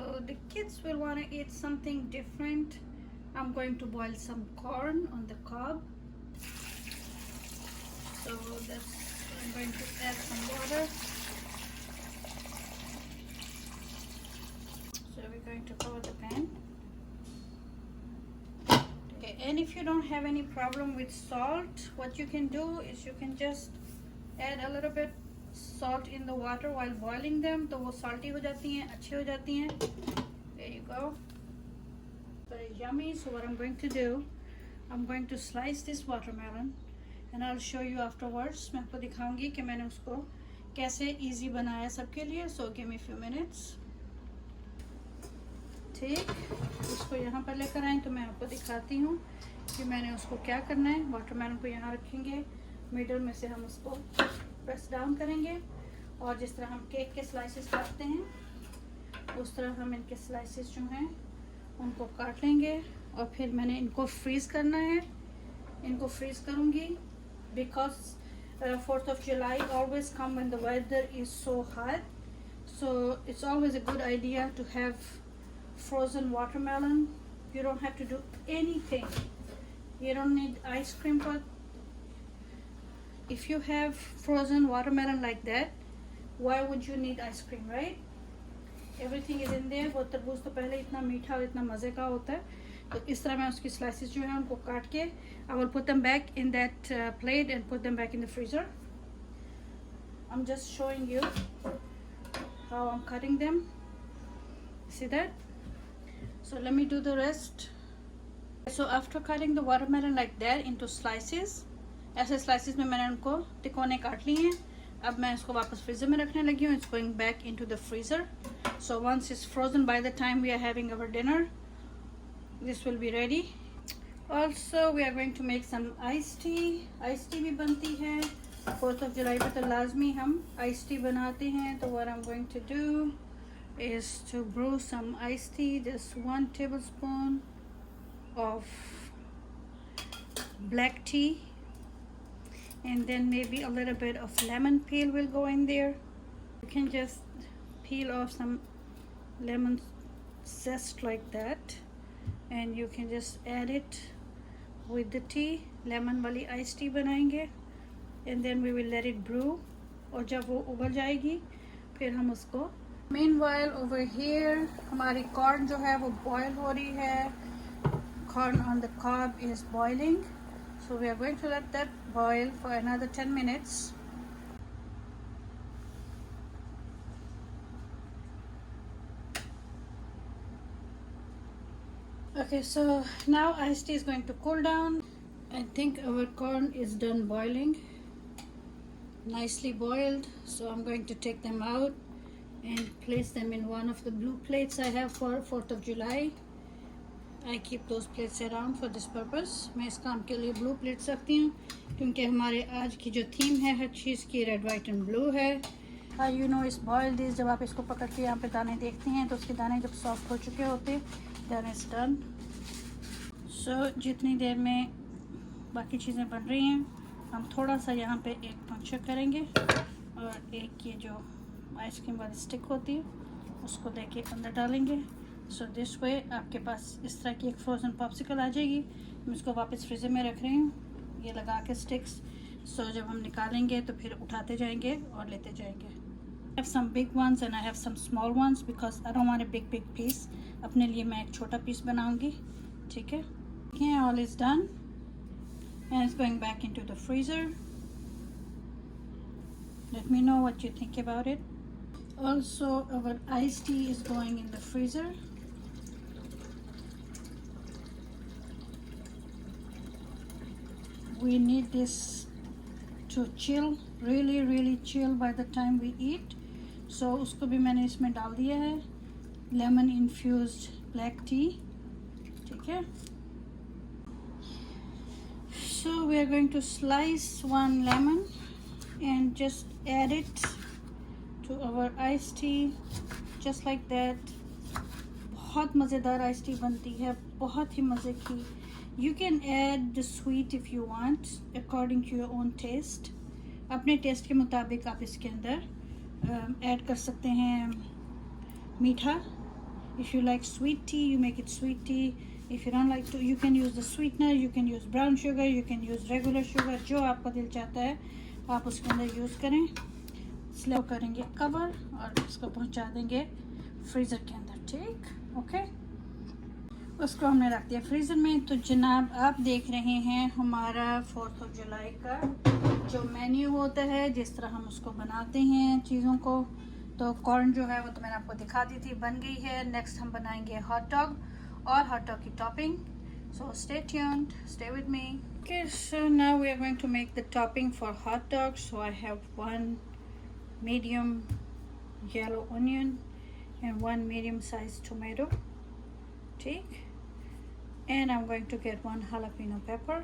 So the kids will want to eat something different. I'm going to boil some corn on the cob. So I'm going to add some water. So we're going to cover the pan. Okay, and if you don't have any problem with salt, what you can do is you can just add a little bit salt in the water while boiling them, तो वो salty हो जाती हैं, अच्छी हो जाती हैं. There you go. Very yummy. So what I'm going to do, I'm going to slice this watermelon and I'll show you afterwards. मैं आपको दिखाऊंगी कि मैंने उसको कैसे easy बनाया सबके लिए. So give me a few minutes. ठीक, इसको यहाँ पर लेकर आए तो मैं आपको दिखाती हूँ कि मैंने उसको क्या करना है. वाटरमेलन को यहाँ रखेंगे, मिडल में से हम उसको प्रेस डाउन करेंगे और जिस तरह हम केक के स्लाइसेस काटते हैं उस तरह हम इनके स्लाइसेस जो हैं उनको काट लेंगे. और फिर मैंने इनको फ्रीज़ करना है. इनको फ्रीज़ करूँगी because 4th of July always come when the weather is so hot. So it's always a good idea to have frozen watermelon. You don't have to do anything. You don't need ice cream for. If you have frozen watermelon like that, why would you need ice cream, right? Everything is in there. वो तरबूज तो पहले इतना मीठा और इतना मज़े का होता है. तो इस तरह मैं उसकी slices जो हैं उनको काट के I will put them back in that plate and put them back in the freezer. I'm just showing you how I'm cutting them. See that? So let me do the rest. So after cutting the watermelon like that into slices, ऐसे slices में मैंने उनको तिकोने काट लिए हैं. अब मैं इसको वापस फ्रीज़र में रखने लगी हूँ. It's going back into the freezer. So once it's frozen, by the time we are having our dinner, this will be ready. Also we are going to make some iced tea. Iced tea भी बनती है. 4th of July पे तो लाजमी हम iced tea बनाते हैं. तो what I'm going to do is to brew some iced tea. Just 1 tablespoon of black tea, and then maybe a little bit of lemon peel will go in there. You can just peel off some lemon zest like that and you can just add it with the tea. lemon वाली iced tea बनाएंगे and then we will let it brew. और जब वो उबल जाएगी फिर हम उसको. Meanwhile over here हमारी corn जो है वो boil हो रही है. Corn on the cob is boiling. So we are going to let that boil for another 10 minutes. Okay, so now iced tea is going to cool down. I think our corn is done boiling, nicely boiled. So I'm going to take them out and place them in one of the blue plates I have for 4th of July. I keep those plates around for this purpose. मैं इस काम के लिए blue plates रखती हूँ क्योंकि हमारे आज की जो थीम है हर चीज़ की red, white and blue है. You know it's boiled this. जब आप इसको पकड़ के यहाँ पे दाने देखती हैं तो उसके दाने जब soft हो चुके होते then it's done. So जितनी देर में बाकी चीज़ें बन रही हैं हम थोड़ा सा यहाँ पे एक पंचर करेंगे और एक ये जो आइसक्रीम वाली स्टिक होती है उसको लेके अंदर डालेंगे. सो दिस वे आपके पास इस तरह की एक फ्रोज़न पॉप्सिकल आ जाएगी. मैं इसको वापस फ्रीज़र में रख रही हूँ ये लगा के स्टिक्स. सो जब हम निकालेंगे तो फिर उठाते जाएंगे और लेते जाएंगे. I have some big ones and I have some small ones because I don't want a big piece. अपने लिए मैं एक छोटा पीस बनाऊंगी. ठीक है. All is done and it's going back into the freezer. Let me know what you think about it. Also our iced tea is going in the freezer. We need this to chill, really chill by the time we eat. So उसको भी मैंने इसमें डाल दिया है. Lemon infused black tea. ठीक है. So we are going to slice 1 lemon and just add it to our iced tea just like that. बहुत मज़ेदार iced tea बनती है, बहुत ही मज़े की. You can add the sweet if you want according to your own taste. अपने test के मुताबिक आप इसके अंदर ऐड कर सकते हैं मीठा If you like sweet tea, you make it sweet tea. If you don't like to, you can use the sweetener, you can use brown sugar, you can use regular sugar. जो आपका दिल चाहता है आप उसके अंदर यूज़ करें. Slow करेंगे कवर और इसको पहुंचा देंगे फ्रीज़र के अंदर. ठीक, ओके. उसको हमने रख दिया फ्रीज़र में. तो जनाब आप देख रहे हैं हमारा 4th ऑफ जुलाई का जो मेन्यू होता है, जिस तरह हम उसको बनाते हैं चीज़ों को. तो कॉर्न जो है वो तो मैंने आपको दिखा दी थी, बन गई है. नेक्स्ट हम बनाएंगे हॉट डॉग और हॉट डॉग की topping. So stay tuned, stay with me. Okay, so now we are going to make the topping for hot dog. So I have 1 medium yellow onion and 1 medium sized tomato. Take, and I'm going to get 1 jalapeno pepper.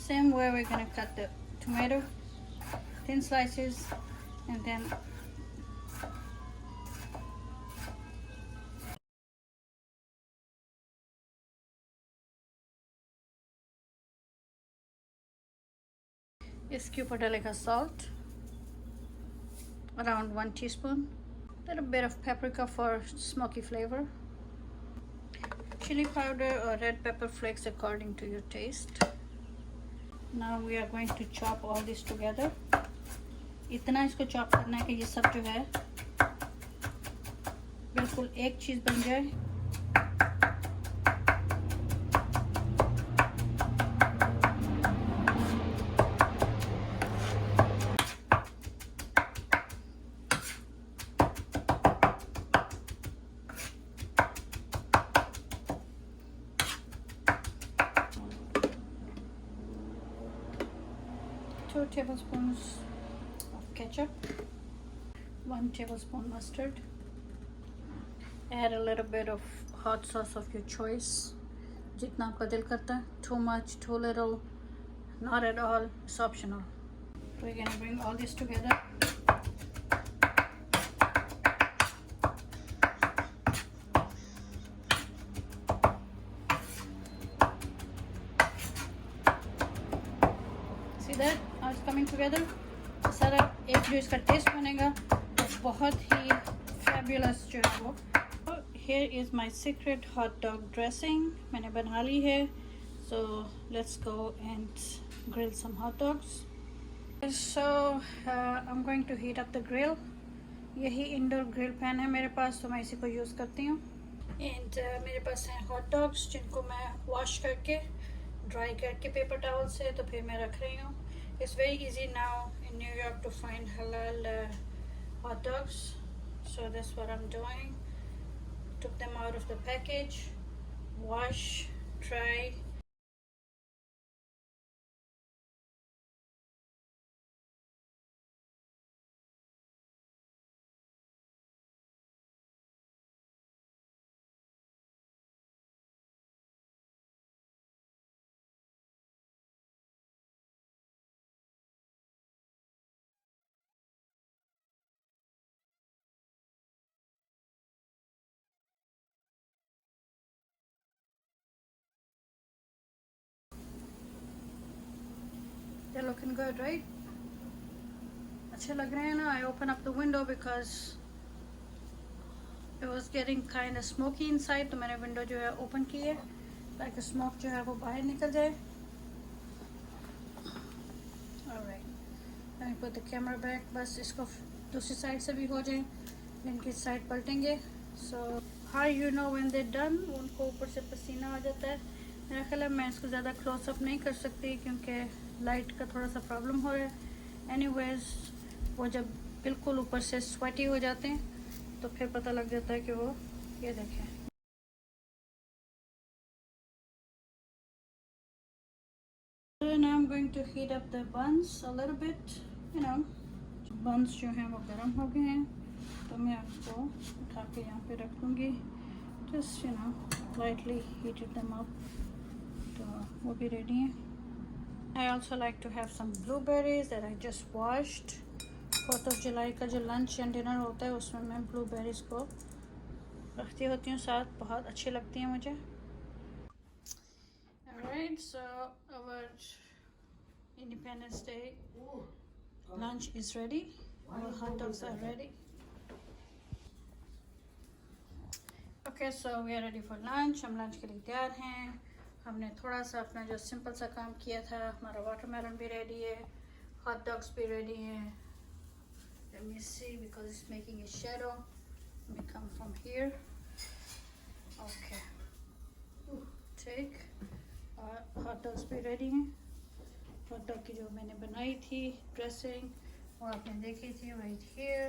Same way we're going to cut the tomato thin slices, and then इसके ऊपर डालेगा salt, around 1 teaspoon, little bit of paprika for smoky flavor, chili powder or red pepper flakes according to your taste. Now we are going to chop all this together. इतना इसको chop करना है कि ये सब जो है बिल्कुल एक चीज़ बन जाए. Two tablespoons of ketchup, 1 tablespoon mustard, add a little bit of hot sauce of your choice, जितना आपका दिल करता है. Too much, too little, not at all, it's optional. We're gonna bring all this together. See that? How it's coming together. सारा एक जो इसका test बनेगा वो बहुत ही फैबुलस जो है वो. Here is my secret hot dog dressing. मैंने बना ली है. So let's go and grill some hot dogs. So I'm going to heat up the grill. यही इंडोर ग्रिल पैन है मेरे पास, तो मैं इसी को यूज़ करती हूँ. एंड मेरे पास हैं हॉट डॉग्स जिनको मैं वॉश करके ड्राई करके पेपर टॉवल से तो फिर मैं रख रही हूँ. It's very easy now in New York to find halal hot dogs, so that's what I'm doing. Took them out of the package, wash, try. They're looking good, right? अच्छे लग रहे हैं ना. I open up the window because it was getting kind of smoky inside, तो मैंने window जो है open की है ताकि smoke जो है वो बाहर निकल जाए. Alright, let me put the camera back. बस इसको दूसरी साइड से भी हो जाए, इनकी side पलटेंगे. So how you know when they're done? उनको ऊपर से पसीना आ जाता है. मेरा ख्याल है मैं इसको ज़्यादा क्लोज अप नहीं कर सकती क्योंकि लाइट का थोड़ा सा प्रॉब्लम हो रहा है. एनीवेज वो जब बिल्कुल ऊपर से स्वेटी हो जाते हैं तो फिर पता लग जाता है कि वो, ये देखें. So now I'm going to heat up the buns a little bit. You know, buns जो हैं वो गर्म हो गए हैं तो मैं आपको उठा के यहाँ पे रख दूँगी. Just you know lightly heated them up. तो वो भी रेडी हैं. I also like to have some blueberries that I just washed. 4th of July का जो लंच एंड डिनर होता है उसमें मैं ब्लूबेरीज को रखती होती हूँ साथ, बहुत अच्छी लगती हैं मुझे। Alright, so our Independence Day lunch is ready. Our hot dogs are ready. Okay, so we are ready for lunch. हम लंच के लिए तैयार हैं। हमने थोड़ा सा अपना जो सिंपल सा काम किया था, हमारा वाटरमेलन भी रेडी है, हॉट डॉग्स भी रेडी हैं। Let me see because it's making a shadow. Let me come from here. Okay. Take. Hot dogs भी रेडी हैं। हॉट डॉग की जो मैंने बनाई थी ड्रेसिंग वो आपने देखी थी right here.